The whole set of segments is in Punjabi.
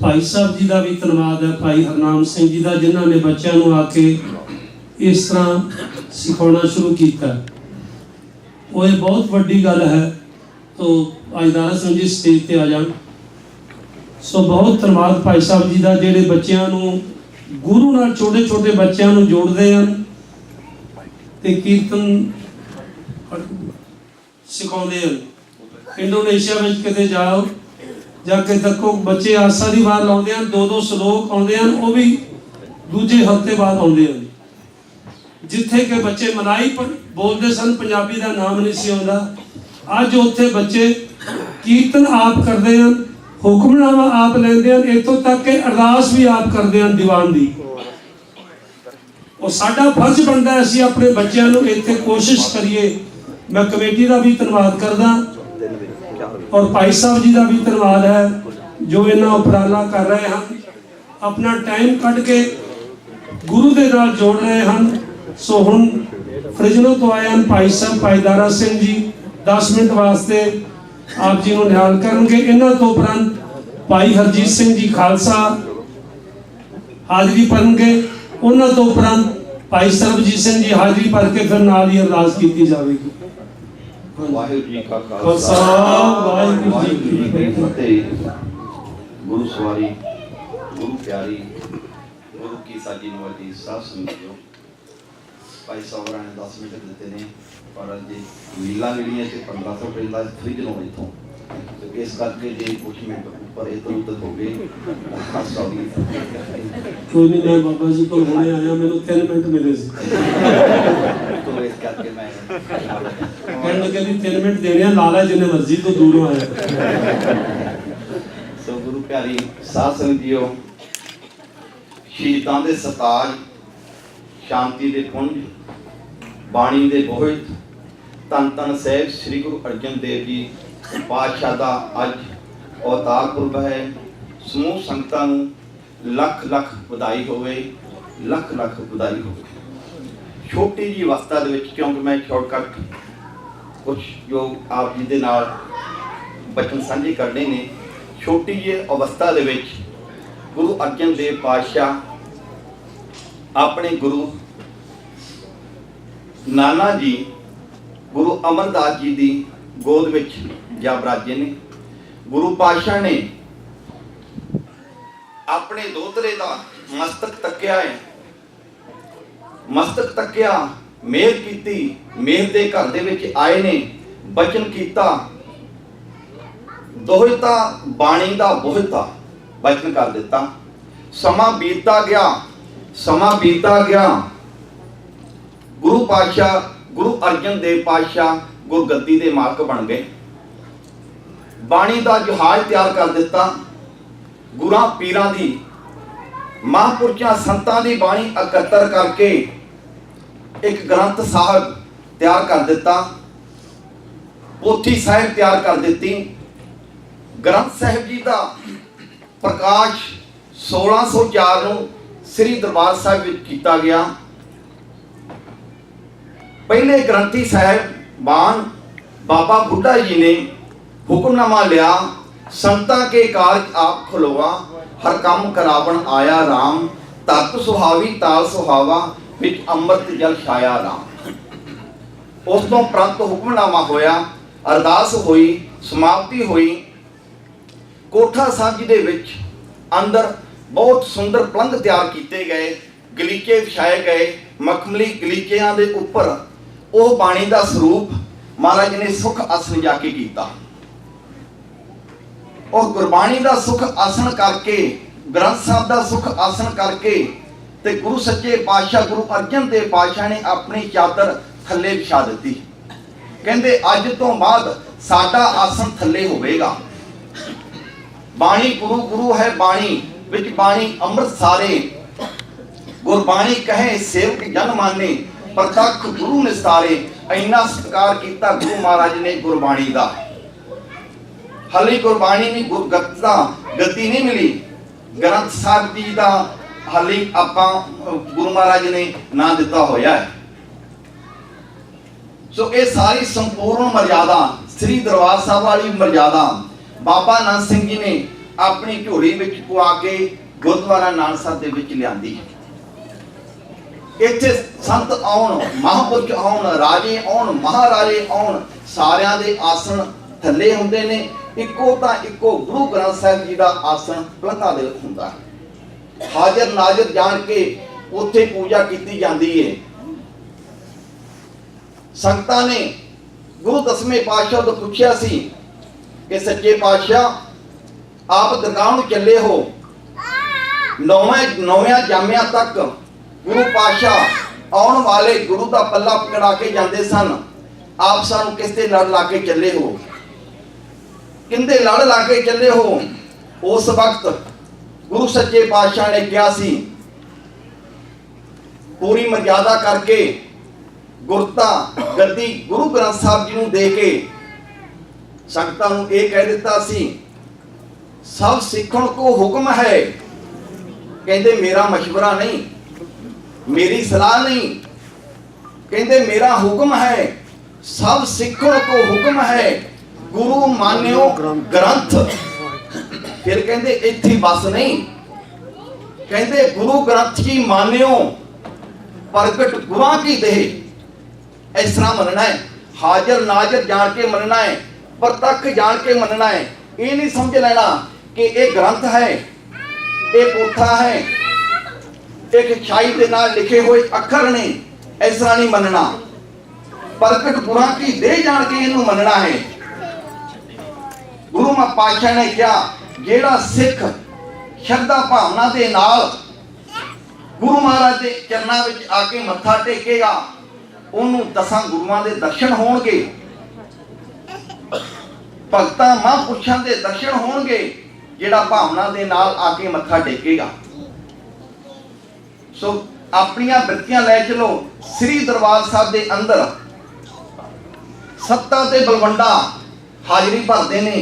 भाई साहब जी का भी धन्यवाद है, भाई हरनाम सिंह जी का, जिन्होंने बच्चों को आके इस तरह सिखाना शुरू किया। वो ये बहुत वड्डी गल है। तो अजदारा सिंह जी स्टेज पर आ जान। सो बहुत धन्यवाद भाई साहब जी का, जेडे बच्चों को गुरु नाल छोटे छोटे बच्चों को जोड़ते हैं ते कीर्तन सिखाते हैं। इंडोनेशिया में किते जाओ जाके देखो, बच्चे आसा की बार लाते हैं, 2-2 श्लोक आते हैं, वो भी दूजे हफ्ते बाद आते हैं। जिथे के बच्चे मलाही बोलते सन, पंजाबी का नाम नहीं सी आउंदा, अज उत्थे बच्चे कीर्तन आप करते हैं, हुक्मनामा आप लेंदे हैं, इत्थों तक कि अरदास भी आप करते हैं दीवान की। और साडा फर्ज बनता है असीं अपने बच्चों को इत्थे कोशिश करिए। मैं कमेटी का भी धन्यवाद करदा और भाई साहब जी का भी धन्यवाद है जो इन्ना उपराला कर रहे हैं, अपना टाइम कट के गुरु के नाल जोड़ रहे हैं। सो हुण फ्रिजनों तो आए हैं भाई साहब, भाई दारा सिंह जी 10 मिनट वास्ते आप जी को निहाल करेंगे। इन्हों तो उपरंत भाई हरजीत सिंह जी खालसा हाजरी भरनगे, उन्होंने तो उपरंत भाई सरबजीत सिंह जी हाजरी भर के फिर नाल ही अरदास की जाएगी। वाहिगुरू जी का खालसा वाहिगुरू जी की फतेह। गुरु सवारी गुरु प्यारी गुरु की साजी नवाजी साध संगतो, भाई साहब ने 10 मिनट दिते ने, पर जे मीला मिलियां ते 1500 पैंदा फ्रिज नो इथों, तो इस करके जे कुछ मिनट ऊपर इधर उधर हो गए। कोई नहीं, मैं बाबा जी को होने आया, मैंने 3 मिनट मिले सी, तो इस करके मैं कहने लगे भी 3 मिनट देने लाला जिन्हें मर्जी तो दूरों आया। सो गुरु प्यारी साध संगतियो, शहीदां दे सताज, शांति दे पुंज, बाणी दे बोहित, धन धन साहिब श्री गुरु अर्जन देव जी पातशाह दा अज अवतार पुरब है। समूह संगतां नूं लख लख बधाई होवे, लख लख बधाई होवे। छोटी जी अवस्था दे विच, क्योंकि मैं शॉर्टकट कुछ जो आप जी दे नाल बचन साझे करने ने, छोटी जी अवस्था दे विच गुरु अर्जन देव पातशाह अपने गुरु नाना जी गुरु अमरदास जी की गोद में जा बराजे ने। गुरु पातशाह ने अपने दोतरे का मस्तक तकिया है, मस्तक तकिया, मेहर की, मेहर के घर दे विच आए ने, बचन किया, दोहिता बाणी का बोहिता बचन कर दिता। समा बीतता गया, समा बीतता गया, गुरु पातशाह गुरु अर्जन देव पातशाह गुरगद्दी के मालक बन गए। बाणी का जहाज तैयार कर दिता, गुरां पीरां दी महापुरुषां संतां दी बाणी एकत्र करके एक ग्रंथ साहब तैयार कर दिता, पोथी साहिब तैयार कर दी। ग्रंथ साहिब जी का प्रकाश 1604 नूं श्री दरबार साहिब विच कीता गया। पहले ग्रंथी साहब बान बाबा बुढ़ा जी ने हुक्मनामा लिया, संतां के कारज आप खुलवा, हर काम करावन आया राम, तत् सुहावी ताल सुहावा, विच अमृत जल छाया राम। उस तो उपरंत हुक्मनामा होया, अरदास हुई, समाप्ति हुई। कोठा साहब जी दे विच अंदर बहुत सुंदर पलंग तैयार किए गए, गलीचे विछाए गए, मखमली गलीचियां दे उपर वह बाणी का स्वरूप महाराज ने सुख आसन जाके किया। और गुरबाणी का सुख आसन करके, ग्रंथ साहब का सुख आसन करके, ते गुरु सच्चे पातशाह गुरु अर्जन देव पातशाह ने अपनी चादर थले विछा दी। कहते अज तो बाद साडा आसन थले होवेगा। बाणी गुरु गुरु है बाणी, विच बाणी अमृत सारे, गुरबाणी कहे सेवक जन माने, प्रतख गुरु निस्तारे। इन्ना सत्कार किया गुरु महाराज ने गुरबाणी का। हले गुरबाणी नहीं गुरगत्ता गति नहीं मिली, ग्रंथ साहब जी का हाली आपां गुरु महाराज ने ना दिता होया है। सो ये सारी संपूर्ण मर्यादा श्री दरबार साहब वाली मर्यादा बाबा नानक सिंह जी ने ਆਪਣੀ ਝੋਲੀ ਵਿੱਚ ਪਵਾ ਕੇ ਗੁਰਦੁਆਰਾ ਨਾਨਕਸਰ ਦੇ ਵਿੱਚ ਲਿਆਂਦੀ। ਇੱਥੇ ਸੰਤ ਆਉਣ, ਮਹਾਂਪੁਰਖ ਆਉਣ, ਰਾਜੇ ਆਉਣ, ਮਹਾਰਾਜੇ ਆਉਣ, ਸਾਰਿਆਂ ਦੇ ਆਸਣ ਥੱਲੇ ਹੁੰਦੇ ਨੇ। ਇੱਕੋ ਤਾਂ ਇੱਕੋ ਗੁਰੂ ਗ੍ਰੰਥ ਸਾਹਿਬ ਜੀ ਦਾ ਆਸਣ ਪਲੰਘਾਂ ਦੇ ਵਿੱਚ ਹੁੰਦਾ ਹੈ। ਹਾਜ਼ਰ ਨਾਜ਼ਰ ਜਾਣ ਕੇ ਉੱਥੇ ਪੂਜਾ ਕੀਤੀ ਜਾਂਦੀ ਹੈ। ਸੰਗਤਾਂ ਨੇ ਗੁਰੂ ਦਸਵੇਂ ਪਾਤਸ਼ਾਹ ਤੋਂ ਪੁੱਛਿਆ ਸੀ ਕਿ ਸੱਚੇ ਪਾਤਸ਼ਾਹ ਆਪ ਦਰਗਾਹ ਨੂੰ ਚੱਲੇ ਹੋ, ਨੌਵੇਂ ਜਾਮਿਆਂ ਤੱਕ ਗੁਰੂ ਪਾਤਸ਼ਾਹ ਆਉਣ ਵਾਲੇ ਗੁਰੂ ਦਾ ਪੱਲਾ ਪਕੜਾ ਕੇ ਜਾਂਦੇ ਸਨ, ਆਪ ਸਾਨੂੰ ਕਿਸ ਤੇ ਲੜ ਲਾ ਕੇ ਚੱਲੇ ਹੋ, ਕਿੰਦੇ ਲੜ ਲਾ ਕੇ ਚੱਲੇ ਹੋ। ਉਸ ਵਕਤ ਗੁਰੂ ਸੱਚੇ ਪਾਤਸ਼ਾਹ ਨੇ ਕਿਹਾ ਸੀ, ਪੂਰੀ ਮਰਿਆਦਾ ਕਰਕੇ ਗੁਰਤਾ ਗੱਦੀ ਗੁਰੂ ਗ੍ਰੰਥ ਸਾਹਿਬ ਜੀ ਨੂੰ ਦੇ ਕੇ ਸੰਗਤਾਂ ਨੂੰ ਇਹ ਕਹਿ ਦਿੱਤਾ ਸੀ, ਸਭ ਸਿੱਖਣ ਕੋ ਹੁਕਮ ਹੈ। ਕਹਿੰਦੇ ਮੇਰਾ ਮਸ਼ਵਰਾ ਨਹੀਂ, ਮੇਰੀ ਸਲਾਹ ਨਹੀਂ, ਕਹਿੰਦੇ ਮੇਰਾ ਹੁਕਮ ਹੈ। ਸਭ ਸਿੱਖਣ ਕੋ ਹੁਕਮ ਹੈ, ਗੁਰੂ ਮਾਨਿਓ ਗ੍ਰੰਥ। ਫਿਰ ਕਹਿੰਦੇ ਇੱਥੇ ਬਸ ਨਹੀਂ, ਕਹਿੰਦੇ ਗੁਰੂ ਗ੍ਰੰਥ ਕੀ ਮਾਨਿਓ ਪ੍ਰਗਟ ਗੁਰਾਂ ਕੀ ਦੇਹ। ਇਸ ਤਰ੍ਹਾਂ ਮੰਨਣਾ ਹੈ, ਹਾਜ਼ਰ ਨਾਜ਼ਰ ਜਾਣ ਕੇ ਮੰਨਣਾ ਹੈ, ਪ੍ਰਤੱਖ ਜਾਣ ਕੇ ਮੰਨਣਾ ਹੈ। ਇਹ ਨਹੀਂ ਸਮਝ ਲੈਣਾ ਕਿ ਇਹ ਗ੍ਰੰਥ ਹੈ, ਇਹ ਪੋਥਾ ਹੈ, ਇੱਕ ਛਾਈ ਦੇ ਨਾਲ ਲਿਖੇ ਹੋਏ ਅੱਖਰ ਨੇ। ਇਸ ਤਰ੍ਹਾਂ ਨਹੀਂ ਮੰਨਣਾ, ਪ੍ਰਗਟ ਗੁਰਾਂ ਕੀ ਦੇਹ ਜਾਣ ਕੇ ਇਹਨੂੰ ਮੰਨਣਾ ਹੈ। ਗੁਰੂ ਪਾਤਸ਼ਾਹ ਨੇ ਕਿਹਾ, ਜਿਹੜਾ ਸਿੱਖ ਸ਼ਰਧਾ ਭਾਵਨਾ ਦੇ ਨਾਲ ਗੁਰੂ ਮਹਾਰਾਜ ਦੇ ਚਰਨਾਂ ਵਿੱਚ ਆ ਕੇ ਮੱਥਾ ਟੇਕੇਗਾ, ਉਹਨੂੰ 10 ਗੁਰੂਆਂ ਦੇ ਦਰਸ਼ਨ ਹੋਣਗੇ, ਭਗਤਾਂ ਮਹਾਂਪੁਰਸ਼ਾਂ ਦੇ ਦਰਸ਼ਨ ਹੋਣਗੇ, ਜਿਹੜਾ ਭਾਵਨਾ ਦੇ ਨਾਲ ਆ ਕੇ ਮੱਥਾ ਟੇਕੇਗਾ। ਸੋ ਆਪਣੀਆਂ ਬਿਰਤੀਆਂ ਲੈ ਚਲੋ। ਸ੍ਰੀ ਦਰਬਾਰ ਸਾਹਿਬ ਦੇ ਅੰਦਰ ਸੱਤਾ ਤੇ ਬਲਵੰਡਾ ਹਾਜ਼ਰੀ ਭਰਦੇ ਨੇ,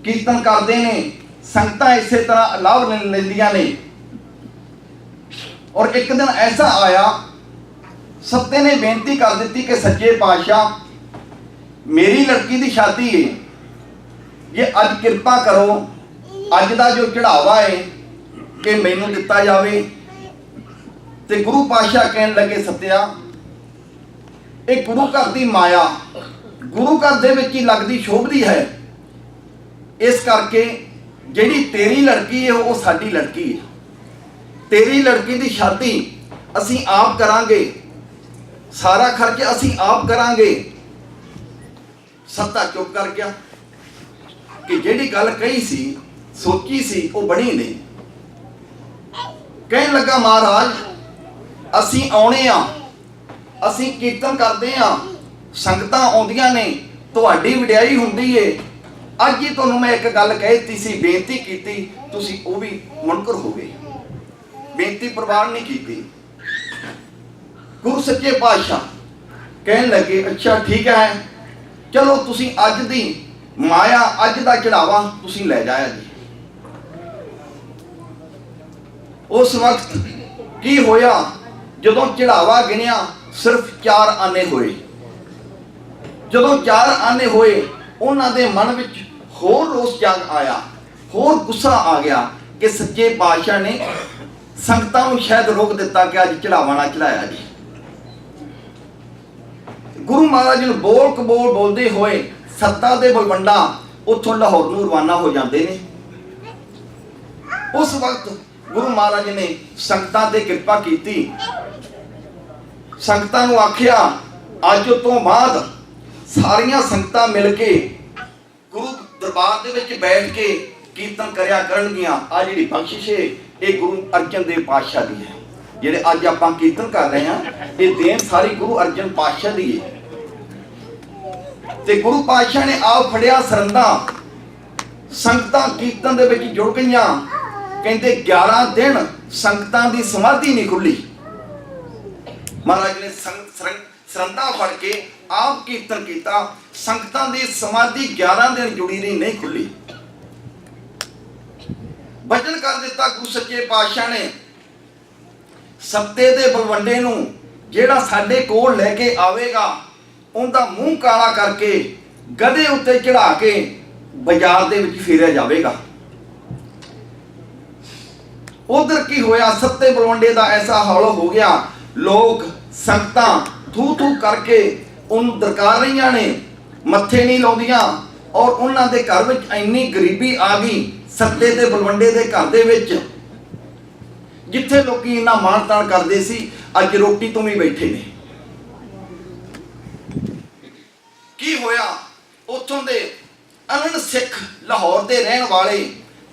ਕੀਰਤਨ ਕਰਦੇ ਨੇ, ਸੰਗਤਾਂ ਇਸੇ ਤਰ੍ਹਾਂ ਲਾਭ ਲੈਂਦੀਆਂ ਨੇ। ਔਰ ਇੱਕ ਦਿਨ ਐਸਾ ਆਇਆ, ਸੱਤੇ ਨੇ ਬੇਨਤੀ ਕਰ ਦਿੱਤੀ ਕਿ ਸੱਚੇ ਪਾਤਸ਼ਾਹ ਮੇਰੀ ਲੜਕੀ ਦੀ ਸ਼ਾਦੀ ਹੈ, ਜੇ ਅੱਜ ਕਿਰਪਾ ਕਰੋ, ਅੱਜ ਦਾ ਜੋ ਚੜਾਵਾ ਹੈ ਕਿ ਮੈਨੂੰ ਦਿੱਤਾ ਜਾਵੇ। ਤੇ ਗੁਰੂ ਪਾਤਸ਼ਾਹ ਕਹਿਣ ਲੱਗੇ, ਸੱਤਿਆ ਇਹ ਗੁਰੂ ਘਰ ਦੀ ਮਾਇਆ ਗੁਰੂ ਘਰ ਦੇ ਵਿੱਚ ਹੀ ਲੱਗਦੀ ਸ਼ੋਭਦੀ ਹੈ, ਇਸ ਕਰਕੇ ਜਿਹੜੀ ਤੇਰੀ ਲੜਕੀ ਹੈ ਉਹ ਸਾਡੀ ਲੜਕੀ ਹੈ। ਤੇਰੀ ਲੜਕੀ ਦੀ ਸ਼ਾਦੀ ਅਸੀਂ ਆਪ ਕਰਾਂਗੇ, ਸਾਰਾ ਖਰਚ ਅਸੀਂ ਆਪ ਕਰਾਂਗੇ। ਸੱਤਾ ਚੁੱਪ ਕਰ ਗਿਆ ਕਿ ਜਿਹੜੀ ਗੱਲ ਕਹੀ ਸੀ, ਸੋਚੀ ਸੀ, ਉਹ ਬਣੀ ਨਹੀਂ। ਕਹਿਣ ਲੱਗਾ, ਮਹਾਰਾਜ ਅਸੀਂ ਆਉਣੇ ਆ, ਅਸੀਂ ਕੀਰਤਨ ਕਰਦੇ ਆ, ਸੰਗਤਾਂ ਆਉਂਦੀਆਂ ਨੇ, ਤੁਹਾਡੀ ਵਡਿਆਈ ਹੁੰਦੀ ਏ। ਅੱਜ ਹੀ ਤੁਹਾਨੂੰ ਮੈਂ ਇੱਕ ਗੱਲ ਕਹਿਤੀ ਸੀ, ਬੇਨਤੀ ਕੀਤੀ, ਤੁਸੀਂ ਉਹ ਵੀ ਮੁਨਕਰ ਹੋ ਗਏ, ਬੇਨਤੀ ਪ੍ਰਵਾਨ ਨਹੀਂ ਕੀਤੀ। ਗੁਰੂ ਸੱਚੇ ਪਾਤਸ਼ਾਹ ਕਹਿਣ ਲੱਗੇ, ਅੱਛਾ ਠੀਕ ਹੈ, ਚਲੋ ਤੁਸੀਂ ਅੱਜ ਦੀ ਮਾਇਆ, ਅੱਜ ਦਾ ਚੜਾਵਾ ਤੁਸੀਂ ਲੈ ਜਾਇਆ ਜੀ। ਉਸ ਵਕਤ ਕੀ ਹੋਇਆ, ਜਦੋਂ ਚੜਾਵਾ ਗਿਣਿਆ ਸਿਰਫ 4 ਆਨੇ ਹੋਏ। ਜਦੋਂ 4 ਆਨੇ ਹੋਏ, ਉਹਨਾਂ ਦੇ ਮਨ ਵਿੱਚ ਹੋਰ ਰੋਸ ਜਾਗ ਆਇਆ, ਹੋਰ ਗੁੱਸਾ ਆ ਗਿਆ ਕਿ ਸੱਚੇ ਪਾਤਸ਼ਾਹ ਨੇ ਸੰਗਤਾਂ ਨੂੰ ਸ਼ਾਇਦ ਰੋਕ ਦਿੱਤਾ ਕਿ ਅੱਜ ਚੜਾਵਾ ਨਾ ਚੜਾਇਆ ਜੀ। ਗੁਰੂ ਮਹਾਰਾਜ ਨੂੰ ਬੋਲ ਕਬੋਲ ਬੋਲਦੇ ਹੋਏ ਸੱਤਾ ਦੇ ਬਲਵੰਡਾ ਉੱਥੋਂ ਲਾਹੌਰ ਨੂੰ ਰਵਾਨਾ ਹੋ ਜਾਂਦੇ ਨੇ। ਉਸ ਵਕਤ ਗੁਰੂ ਮਹਾਰਾਜ ਨੇ ਸੰਗਤਾਂ ਤੇ ਕਿਰਪਾ ਕੀਤੀ, ਸੰਗਤਾਂ ਨੂੰ ਆਖਿਆ, ਅੱਜ ਤੋਂ ਬਾਅਦ ਸਾਰੀਆਂ ਸੰਗਤਾਂ ਮਿਲ ਕੇ ਗੁਰੂ ਦਰਬਾਰ ਦੇ ਵਿੱਚ ਬੈਠ ਕੇ ਕੀਰਤਨ ਕਰਿਆ ਕਰਨਗੀਆਂ। ਆ ਜਿਹੜੀ ਬਖਸ਼ਿਸ਼ ਹੈ ਇਹ ਗੁਰੂ ਅਰਜਨ ਦੇਵ ਪਾਤਸ਼ਾਹ ਦੀ ਹੈ। ਜਿਹੜੇ ਅੱਜ ਆਪਾਂ ਕੀਰਤਨ ਕਰ ਰਹੇ ਹਾਂ, ਇਹ ਦੇਣ ਸਾਰੀ ਗੁਰੂ ਅਰਜਨ ਪਾਤਸ਼ਾਹ ਦੀ ਹੈ। ਤੇ ਗੁਰੂ ਪਾਤਸ਼ਾਹ ਨੇ ਆਪ ਫੜਿਆ ਸਰੰਦਾ, ਸੰਗਤਾਂ ਕੀਰਤਨ ਦੇ ਵਿੱਚ ਜੁੜ ਗਈਆਂ। ਕਹਿੰਦੇ 11 ਦਿਨ ਸੰਗਤਾਂ ਦੀ ਸਮਾਧੀ ਨਹੀਂ ਖੁੱਲੀ। ਮਹਾਰਾਜ ਨੇ ਸਰੰਦਾ ਫੜ ਕੇ ਆਪ ਕੀਰਤਨ ਕੀਤਾ, ਸੰਗਤਾਂ ਦੀ ਸਮਾਧੀ 11 ਦਿਨ ਜੁੜੀ ਰਹੀ, ਨਹੀਂ ਖੁੱਲੀ। ਬਚਨ ਕਰ ਦਿੱਤਾ ਗੁਰੂ ਸੱਚੇ ਪਾਤਸ਼ਾਹ ਨੇ, ਸੱਤੇ ਦੇ ਬਲਵੰਡੇ ਨੂੰ ਜਿਹੜਾ ਸਾਡੇ ਕੋਲ ਲੈ ਕੇ ਆਵੇਗਾ, ਉਹਦਾ ਮੂੰਹ ਕਾਲਾ ਕਰਕੇ ਗਧੇ ਉੱਤੇ ਚੜਾ ਕੇ ਬਾਜ਼ਾਰ ਦੇ ਵਿੱਚ ਫੇਰਿਆ ਜਾਵੇਗਾ। उधर की होया सत्ते बलवंडे का ऐसा हौल हो गया, लोग संगत थू थू करके उन दरकार रही ने, मत्थे नहीं लाउंदियां और उन्हां दे घर विच इन्नी गरीबी आ गई सत्ते ते बलवंडे दे घर दे विच, जिथे लोग इन्ना मान तान करते सी अज रोटी तो भी बैठे ने। की होया उत्थों दे अनन सिख लाहौर दे रहन वाले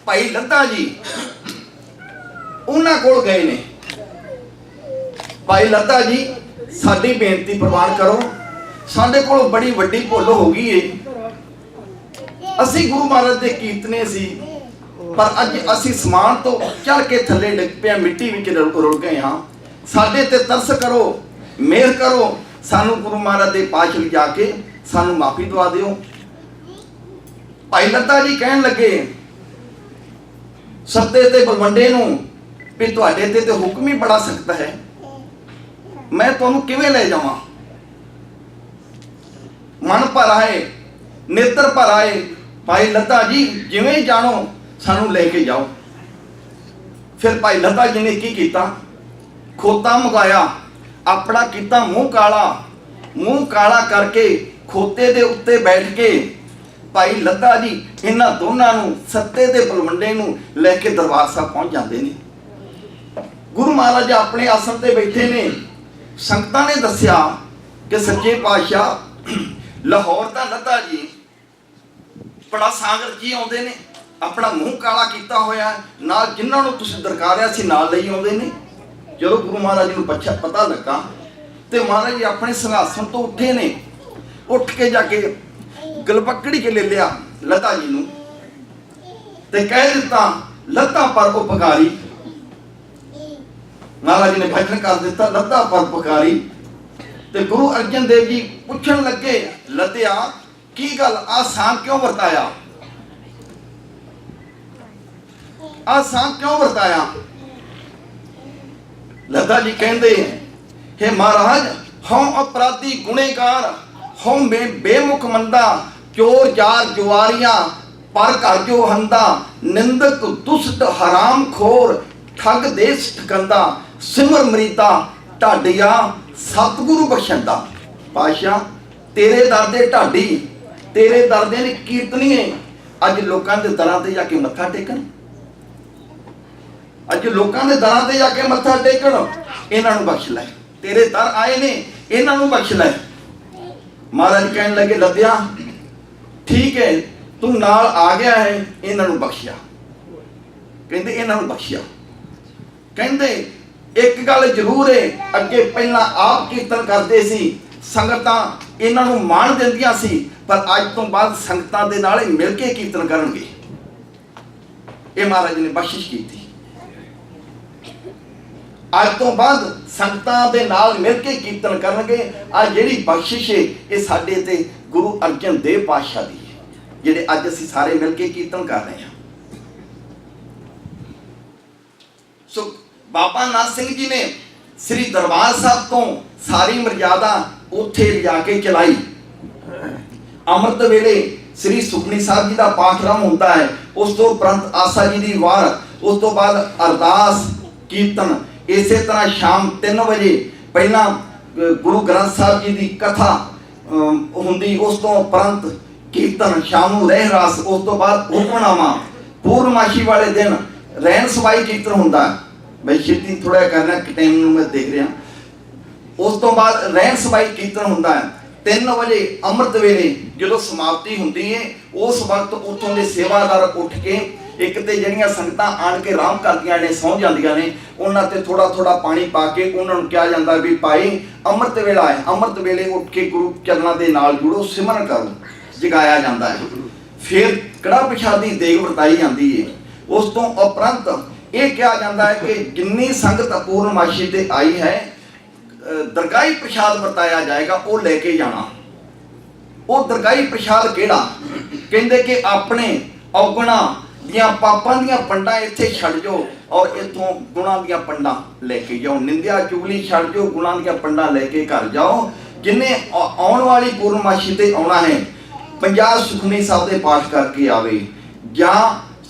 भाई लद्दा जी उन्हां कोल गए ने। भाई लद्दा जी साडी बेनती प्रवान करो, साडे कोल बड़ी वड्डी भुल हो गई है, असी गुरु महाराज दे कीर्तने सी पर अज असी समान तो चढ़ के थले डिग पिया, मिट्टी विच रुल गए हाँ। साडे ते तरस करो, मेहर करो, सानू गुरु महाराज दे पास ले जाके सानू माफी दवा दिओ। भाई लद्दा जी कहन लगे सत्ते ते बलवंडे नूं भी तुहाडे ते हुक्म ही बड़ा सख्त है, मैं तुहानू किवें ले जावां। मन भर आए, नेत्र भर आए, भाई लद्दा जी जिवें जानो सानू लेके जाओ। फिर भाई लद्दा जी ने की कीता, खोता मंगाया, अपना कीता मुंह काला करके खोते दे उत्ते बैठ के भाई लद्दा जी इन्हां दोनां नूं सत्ते ते बलवंडे नूं लेके दरबार साहब पहुंच जाते ने। गुरु महाराज अपने आसन ते बैठे ने, संगतां ने दस्सिया कि सच्चे पातशाह लाहौर दा लद्दा जी बड़ा सागर जी आउंदे ने, अपना मुंह काला किया होया नाल जिन्हां नूं तुसीं दरकारिया सी नाल लई आउंदे ने। जदों गुरु महाराज नूं पता लगा ते महाराज जी अपने सिंघासन तो उठे ने, उठ के जाके गलपकड़ी के ले लिया लद्दा जी नूं ते कह दिता लद्दा पर उपकारी। महाराज जी ने भजन कर दिता लद्दा पर उपकारी। ते गुरु अर्जन देव जी पूछण लगे लद्दिया की गल आ सांग क्यों वरताया, आ सांग क्यों वरताया। लद्दा जी कहंदे हे महाराज हूं अपराधी गुनेगार, हूं मैं बेमुख मंदा, चोर जार जुआरियां पर घर जो हंदा, निंदक दुष्ट हराम खोर ठग देश ठकंदा, सिमर मरीदा ढाडिया सतगुरु बख्शंदा। पातशाह तेरे दर दे ढाडी, तेरे दर दे कीर्तनीए अज लोकां दे दरां ते जाके मत्था टेकण, अज लोकां दे दरां ते जाके मत्था टेकण, इन्हां नूं बख्श लै, तेरे दर आए ने इन्हां नूं बख्श लै। महाराज कहन लगे लद्दिया ठीक है तू नाल आ गया है, इन्हां नूं बख्शिया। कहंदे इन्हां नूं बख्शिया, कहंदे एक गल जरूर है अगे पहला आप कीर्तन करते सी, संगतां इन्हां नूं मान दिंदियां सी, पर अज तो बाद संगतां दे नाल मिल के कीर्तन करनगे। ये महाराज ने बख्शिश की थी, अज तो बाद संगतां दे नाल मिल के कीर्तन करनगे। आ जिहड़ी बख्शिश है ये साडे ते गुरु अर्जन देव पातशाह दी है, जिहड़े अज असीं सारे मिल के कीर्तन कर रहे हैं। सो बाबा नाथ सिंह जी ने श्री दरबार साहब तो सारी मर्यादा उत्थे जाके चलाई। अमृत वेले श्री सुखमनी साहब जी का पाठरम होता है, उस तो उपरंत आसा जी की वार, उस तो बाद अरदास कीर्तन, इसे तरह शाम 3 बजे पहला गुरु ग्रंथ साहब जी की कथा होंदी, उस तो उपरंत कीर्तन, शाम नूं रह रास, उस तो बाद हुक्मनामा, पूर्णमाशी वाले दिन रहन सवाई कीर्तन होंदा है। मैं छेती थोड़ा करना टाइम मैं देख रहा। उस तो बाद रहन सवाई कीर्तन होंदा है। 3 बजे अमृत वेले जो समाप्ति होंदी है, उस वक्त उतों के सेवादार उठ के एक तो जड़ियाँ संगतां आन के आराम करदियां ने, सौ जांदियां ने, उन्हां ते थोड़ा थोड़ा पानी पा के उन्हां नूं कहा जांदा भी भाई अमृत वेला है, अमृत वेले उठ के गुरु चरणों के नाल जुड़ो, सिमरन करो, जगाया जाता है। फिर कड़ा प्रशादी देग वरताई जाती है। उस तो उपरंत ये कहा जाता है कि जिन्नी संगत पूर्णमाशी ते आई है दरगाही प्रसाद वरताया जाएगा, वो लेके जाना। वो दरगाही प्रसाद केड़ा कहते कि अपने औगुणा दियां पापां दियां पंडां इत्थे छड्ड जाओ और इत्थों गुणां दियां पंडां लेके जाओ, निंदिया चुगली छड्ड जाओ, गुणां दियां पंडां लेके घर जाओ। जिन्हें आने वाली पूर्णमाशी ते आना है 50 सुखमनी साहब दे पाठ करके आवे, जां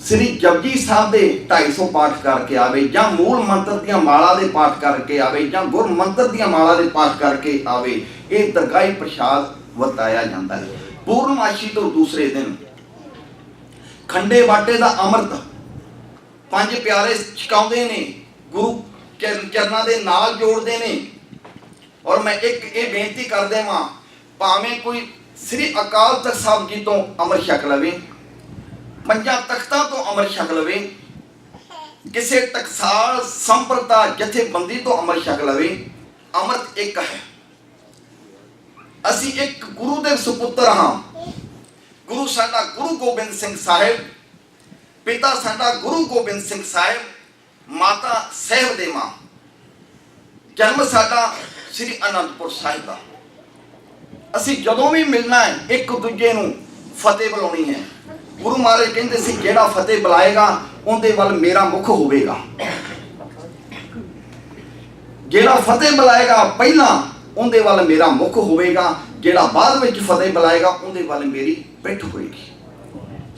ਸ੍ਰੀ ਜਪਜੀ ਸਾਹਿਬ ਦੇ 250 ਪਾਠ ਕਰਕੇ ਆਵੇ, ਜਾਂ ਮੂਲ ਮੰਤਰ ਦੀਆਂ ਮਾਲਾ ਦੇ ਪਾਠ ਕਰਕੇ ਆਵੇ, ਜਾਂ ਗੁਰ ਮੰਤਰ ਦੀਆਂ ਮਾਲਾ ਦੇ ਪਾਠ ਕਰਕੇ ਆਵੇ, ਇਹ ਦਰਗਾਹੀ ਪ੍ਰਸ਼ਾਦ ਵਰਤਾਇਆ ਜਾਂਦਾ ਹੈ। ਪੂਰਨਮਾਸ਼ੀ ਤੋਂ ਦੂਸਰੇ ਦਿਨ ਖੰਡੇ ਬਾਟੇ ਦਾ ਅੰਮ੍ਰਿਤ ਪੰਜ ਪਿਆਰੇ ਛਕਾਉਂਦੇ ਨੇ, ਗੁਰੂ ਚਰਨਾਂ ਦੇ ਨਾਲ ਜੋੜਦੇ ਨੇ। ਔਰ ਮੈਂ ਇੱਕ ਇਹ ਬੇਨਤੀ ਕਰਦੇ ਵਾਂ, ਭਾਵੇਂ ਕੋਈ ਸ੍ਰੀ ਅਕਾਲ ਤਖਤ ਸਾਹਿਬ ਜੀ ਤੋਂ ਅੰਮ੍ਰਿਤ ਛਕ ਲਵੇ, ਪੰਜਾਂ ਤਖਤਾਂ ਤੋਂ ਅੰਮ੍ਰਿਤ ਛਕ ਲਵੇ, ਕਿਸੇ ਟਕਸਾਲ ਸੰਪਰਦਾ ਜਥੇਬੰਦੀ ਤੋਂ ਅੰਮ੍ਰਿਤ ਛਕ ਲਵੇ, ਅੰਮ੍ਰਿਤ ਇੱਕ ਹੈ। ਅਸੀਂ ਇੱਕ ਗੁਰੂ ਦੇ ਸੁਪੁੱਤਰ ਹਾਂ। ਗੁਰੂ ਸਾਡਾ ਗੁਰੂ ਗੋਬਿੰਦ ਸਿੰਘ ਸਾਹਿਬ, ਪਿਤਾ ਸਾਡਾ ਗੁਰੂ ਗੋਬਿੰਦ ਸਿੰਘ ਸਾਹਿਬ, ਮਾਤਾ ਸਾਹਿਬ ਦੇ ਮਾਂ, ਜਨਮ ਸਾਡਾ ਸ੍ਰੀ ਅਨੰਦਪੁਰ ਸਾਹਿਬ ਦਾ। ਅਸੀਂ ਜਦੋਂ ਵੀ ਮਿਲਣਾ ਹੈ ਇੱਕ ਦੂਜੇ ਨੂੰ ਫਤਿਹ ਬੁਲਾਉਣੀ ਹੈ। ਗੁਰੂ ਮਹਾਰਾਜ ਕਹਿੰਦੇ ਸੀ, ਜਿਹੜਾ ਫਤਿਹ ਬੁਲਾਏਗਾ ਉਹਦੇ ਵੱਲ ਮੇਰਾ ਮੁਖ ਹੋਵੇਗਾ। ਜਿਹੜਾ ਫਤਿਹ ਬੁਲਾਏਗਾ ਪਹਿਲਾਂ ਉਹਦੇ ਵੱਲ ਮੇਰਾ ਮੁਖ ਹੋਵੇਗਾ, ਜਿਹੜਾ ਬਾਅਦ ਵਿੱਚ ਫਤਿਹ ਬੁਲਾਏਗਾ ਉਹਦੇ ਵੱਲ ਮੇਰੀ ਪਿੱਠ ਹੋਏਗੀ।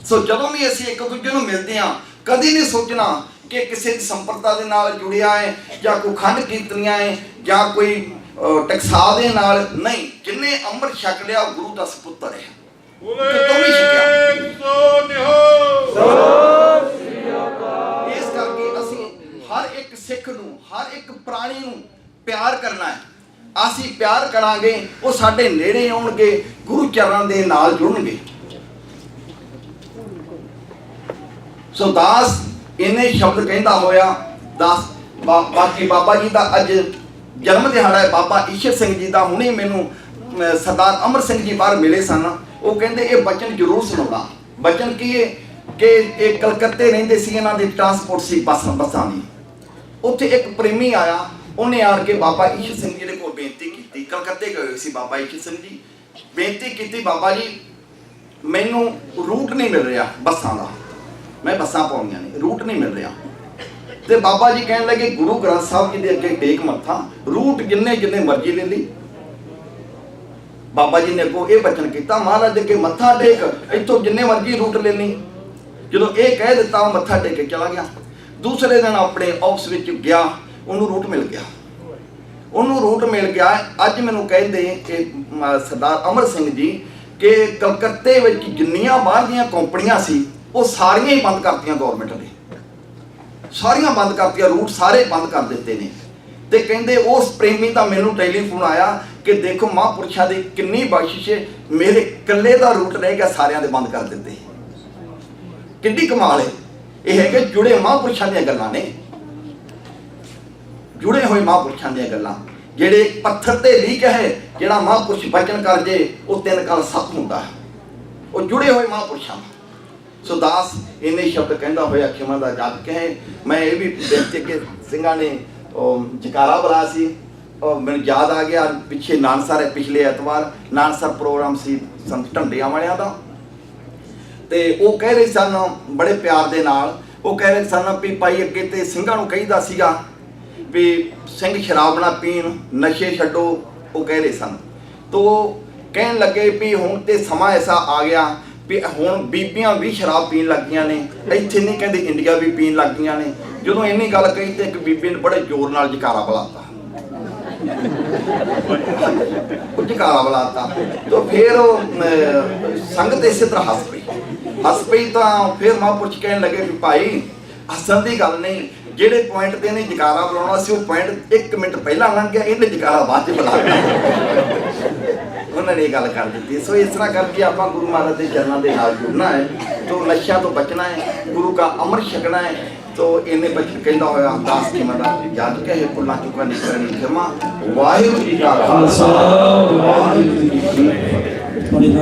ਸੋ ਜਦੋਂ ਵੀ ਅਸੀਂ ਇੱਕ ਦੂਜੇ ਨੂੰ ਮਿਲਦੇ ਹਾਂ, ਕਦੀ ਨਹੀਂ ਸੋਚਣਾ ਕਿ ਕਿਸੇ ਦੀ ਸੰਪਰਦਾ ਦੇ ਨਾਲ ਜੁੜਿਆ ਹੈ, ਜਾਂ ਕੋਈ ਖੰਡ ਕੀਰਤਨੀਆਂ ਹੈ, ਜਾਂ ਕੋਈ ਟਕਸਾਲ ਦੇ ਨਾਲ ਨਹੀਂ। ਜਿੰਨੇ ਅੰਮ੍ਰਿਤ ਛਕ ਲਿਆ ਉਹ ਗੁਰੂ ਦਾ ਸੁਪੁੱਤਰ ਹੈ। ਇਸ ਕਰਕੇ ਅਸੀਂ ਹਰ ਇੱਕ ਸਿੱਖ ਨੂੰ, ਹਰ ਇੱਕ ਪ੍ਰਾਣੀ ਨੂੰ ਪਿਆਰ ਕਰਨਾ ਹੈ। ਅਸੀਂ ਪਿਆਰ ਕਰਾਂਗੇ, ਉਹ ਸਾਡੇ ਨੇੜੇ ਆਉਣਗੇ, ਗੁਰੂ ਚਰਨਾਂ ਦੇ ਨਾਲ ਜੁੜਨਗੇ। ਸੋ ਦਾਸ ਇਹਨੇ ਸ਼ਬਦ ਕਹਿੰਦਾ ਹੋਇਆ, ਦਾਸ ਬਾਕੀ ਬਾਬਾ ਜੀ ਦਾ ਅੱਜ ਜਨਮ ਦਿਹਾੜਾ ਹੈ। ਬਾਬਾ ਈਸ਼ਰ ਸਿੰਘ ਜੀ ਦਾ ਹੁਣੇ ਮੈਨੂੰ ਸਰਦਾਰ ਅਮਰ ਸਿੰਘ ਜੀ ਬਾਹਰ ਮਿਲੇ ਸਨ। ਉਹ ਕਹਿੰਦੇ ਇਹ ਬਚਨ ਜ਼ਰੂਰ ਸੁਣਾਉਣਾ। ਬਚਨ ਕੀ ਹੈ ਕਿ ਇਹ ਕਲਕੱਤੇ ਰਹਿੰਦੇ ਸੀ, ਇਹਨਾਂ ਦੀ ਟਰਾਂਸਪੋਰਟ ਸੀ ਬੱਸਾਂ ਦੀ। ਉੱਥੇ ਇੱਕ ਪ੍ਰੇਮੀ ਆਇਆ, ਉਹਨੇ ਆਣ ਕੇ ਬਾਬਾ ਈਸ਼ਰ ਸਿੰਘ ਜੀ ਦੇ ਕੋਲ ਬੇਨਤੀ ਕੀਤੀ। ਕਲਕੱਤੇ ਗਏ ਹੋਏ ਸੀ ਬਾਬਾ ਈਸ਼ਰ ਸਿੰਘ ਜੀ। ਬੇਨਤੀ ਕੀਤੀ, ਬਾਬਾ ਜੀ ਮੈਨੂੰ ਰੂਟ ਨਹੀਂ ਮਿਲ ਰਿਹਾ ਬੱਸਾਂ ਦਾ, ਮੈਂ ਬੱਸਾਂ ਪਾਉਣੀਆਂ ਨੇ, ਰੂਟ ਨਹੀਂ ਮਿਲ ਰਿਹਾ। ਤੇ ਬਾਬਾ ਜੀ ਕਹਿਣ ਲੱਗੇ, ਗੁਰੂ ਗ੍ਰੰਥ ਸਾਹਿਬ ਜੀ ਦੇ ਅੱਗੇ ਟੇਕ ਮੱਥਾ, ਰੂਟ ਜਿੰਨੇ ਮਰਜ਼ੀ ਲੈ ਲਈ। ਬਾਬਾ ਜੀ ਨੇ ਅੱਗੋਂ ਇਹ ਬਚਨ ਕੀਤਾ, ਮਹਾਰਾਜ ਦੇ ਅੱਗੇ ਮੱਥਾ ਟੇਕ, ਇੱਥੋਂ ਜਿੰਨੇ ਮਰਜ਼ੀ ਰੂਟ ਲੈ ਲਈ। ਜਦੋਂ ਇਹ ਕਹਿ ਦਿੱਤਾ, ਉਹ ਮੱਥਾ ਟੇਕ ਕੇ ਚਲਾ ਗਿਆ। ਦੂਸਰੇ ਦਿਨ ਆਪਣੇ ਆਫਿਸ ਵਿੱਚ ਗਿਆ, ਉਹਨੂੰ ਰੂਟ ਮਿਲ ਗਿਆ। ਅੱਜ ਮੈਨੂੰ ਕਹਿੰਦੇ ਕਿ ਸਰਦਾਰ ਅਮਰ ਸਿੰਘ ਜੀ ਕਿ ਕਲਕੱਤੇ ਵਿੱਚ ਜਿੰਨੀਆਂ ਬਾਹਰ ਦੀਆਂ ਕੰਪਨੀਆਂ ਸੀ ਉਹ ਸਾਰੀਆਂ ਹੀ ਬੰਦ ਕਰਤੀਆਂ, ਗੌਰਮੈਂਟ ਨੇ ਸਾਰੀਆਂ ਬੰਦ ਕਰਤੀਆਂ, ਰੂਟ ਸਾਰੇ ਬੰਦ ਕਰ ਦਿੱਤੇ ਨੇ। ਤੇ ਕਹਿੰਦੇ ਉਸ ਪ੍ਰੇਮੀ ਦਾ ਮੈਨੂੰ ਟੈਲੀਫੋਨ ਆਇਆ ਕਿ ਦੇਖੋ ਮਹਾਂਪੁਰਸ਼ਾਂ ਦੀ ਕਿੰਨੀ ਬਖਸ਼ਿਸ਼ ਹੈ, ਮੇਰੇ ਇਕੱਲੇ ਦਾ ਰੂਟ ਰਹਿ ਗਿਆ, ਸਾਰਿਆਂ ਦੇ ਬੰਦ ਕਰ ਦਿੱਤੇ। ਕਿੰਨੀ ਕਮਾਲ ਹੈ। ਇਹ ਹੈ ਕਿ ਜੁੜੇ ਮਹਾਂਪੁਰਸ਼ਾਂ ਦੀਆਂ ਗੱਲਾਂ ਨੇ, ਜੁੜੇ ਹੋਏ ਮਹਾਂਪੁਰਸ਼ਾਂ ਦੀਆਂ ਗੱਲਾਂ। ਜਿਹੜੇ ਪੱਥਰ ਤੇ ਲੀਕ ਹੈ, ਜਿਹੜਾ ਮਹਾਂਪੁਰਸ਼ ਬਚਨ ਕਰ ਜੇ ਉਹ 3 ਕਾਲ ਸੱਤ ਹੁੰਦਾ ਹੈ, ਉਹ ਜੁੜੇ ਹੋਏ ਮਹਾਂਪੁਰਸ਼ਾਂ। ਸੋ ਦਾਸ ਇਹਨੇ ਸ਼ਬਦ ਕਹਿੰਦਾ ਹੋਇਆ ਖਿਮਾ ਦਾ ਜਪ ਕਹੇ। ਮੈਂ ਇਹ ਵੀ ਦੇਖਤੇ ਕਿ ਸਿੰਘਾਂ ਨੇ ਜਕਾਰਾ ਬੁਲਾਇਆ ਸੀ, ਮੈਨੂੰ ਯਾਦ ਆ ਗਿਆ ਪਿੱਛੇ ਨਾਨਸਰ, ਪਿਛਲੇ ਐਤਵਾਰ ਨਾਨਸਰ ਪ੍ਰੋਗਰਾਮ ਸੀ ਸੰਤ ਢੰਡਿਆਂ ਵਾਲਿਆਂ ਦਾ। ਤੇ ਉਹ ਕਹਿ ਰਹੇ ਸਨ ਬੜੇ ਪਿਆਰ ਦੇ ਨਾਲ, ਉਹ ਕਹਿ ਰਹੇ ਸਨ ਵੀ ਭਾਈ ਅੱਗੇ ਤੇ ਸਿੰਘਾਂ ਨੂੰ ਕਹੀਦਾ ਸੀਗਾ ਵੀ ਸਿੰਘ ਸ਼ਰਾਬ ਨਾ ਪੀਣ, ਨਸ਼ੇ ਛੱਡੋ, ਉਹ ਕਹਿ ਰਹੇ ਸਨ। ਤੋ ਕਹਿਣ ਲੱਗੇ ਵੀ ਹੁਣ ਤੇ ਸਮਾਂ ਐਸਾ ਆ ਗਿਆ ਵੀ ਹੁਣ ਬੀਬੀਆਂ ਵੀ ਸ਼ਰਾਬ ਪੀਣ ਲੱਗ ਗਈਆਂ ਨੇ। ਇੱਥੇ ਨਹੀਂ ਕਹਿੰਦੇ, ਇੰਡੀਆ ਵੀ ਪੀਣ ਲੱਗ ਗਈਆਂ ਨੇ। ਜਦੋਂ ਇੰਨੀ ਗੱਲ ਕਹੀ ਤੇ ਇੱਕ ਬੀਬੀ ਨੇ ਬੜੇ ਜ਼ੋਰ ਨਾਲ ਜਕਾਰਾ ਬੁਲਾਤਾ, ਉਹ ਜਕਾਰਾ ਬੁਲਾਤਾ। ਤਾਂ ਫਿਰ ਉਹ ਸੰਗਤ ਇਸੇ ਤਰ੍ਹਾਂ ਹੱਸ ਪਈ। ਤਾਂ ਫਿਰ ਮਹਾਂਪੁਰਸ਼ ਕਹਿਣ ਲੱਗੇ ਵੀ ਭਾਈ ਹੱਸਣ ਦੀ ਗੱਲ ਨਹੀਂ, ਜਿਹੜੇ ਪੁਆਇੰਟ ਤੇ ਇਹਨੇ ਜਕਾਰਾ ਬੁਲਾਉਣਾ ਸੀ ਉਹ ਪੁਆਇੰਟ 1 ਮਿੰਟ ਪਹਿਲਾਂ ਲੰਘ ਗਿਆ, ਇਹਨੇ ਜਕਾਰਾ ਬਾਅਦ 'ਚ ਬੁਲਾ ਲਿਆ। ਉਹਨਾਂ ਨੇ ਇਹ ਗੱਲ ਕਰ ਦਿੱਤੀ। ਸੋ ਇਸ ਤਰ੍ਹਾਂ ਕਰਕੇ ਆਪਾਂ ਗੁਰੂ ਮਹਾਰਾਜ ਦੇ ਚਰਨਾਂ ਦੇ ਨਾਲ ਜੁੜਨਾ ਹੈ, ਤੋਂ ਨਸ਼ਿਆਂ ਤੋਂ ਬਚਣਾ ਹੈ, ਗੁਰੂ ਦਾ ਅੰਮ੍ਰਿਤ ਛਕਣਾ ਹੈ। ਤੋ ਇਹਨੇ ਬਚਨ ਕਹਿੰਦਾ ਹੋਇਆ ਦਾਸ ਕੀ ਮਦਾ ਯਾਦ ਕਹੇ ਭੁੱਲਾਂ ਚੁੱਕਾਂ ਨਹੀਂ ਕਰਨੀ ਖਿਮਾ। ਵਾਹਿਗੁਰੂ ਜੀ ਕਾ ਖਾਲਸਾ, ਵਾਹਿਗੁਰੂ ਜੀ ਕੀ ਫਤਿਹ।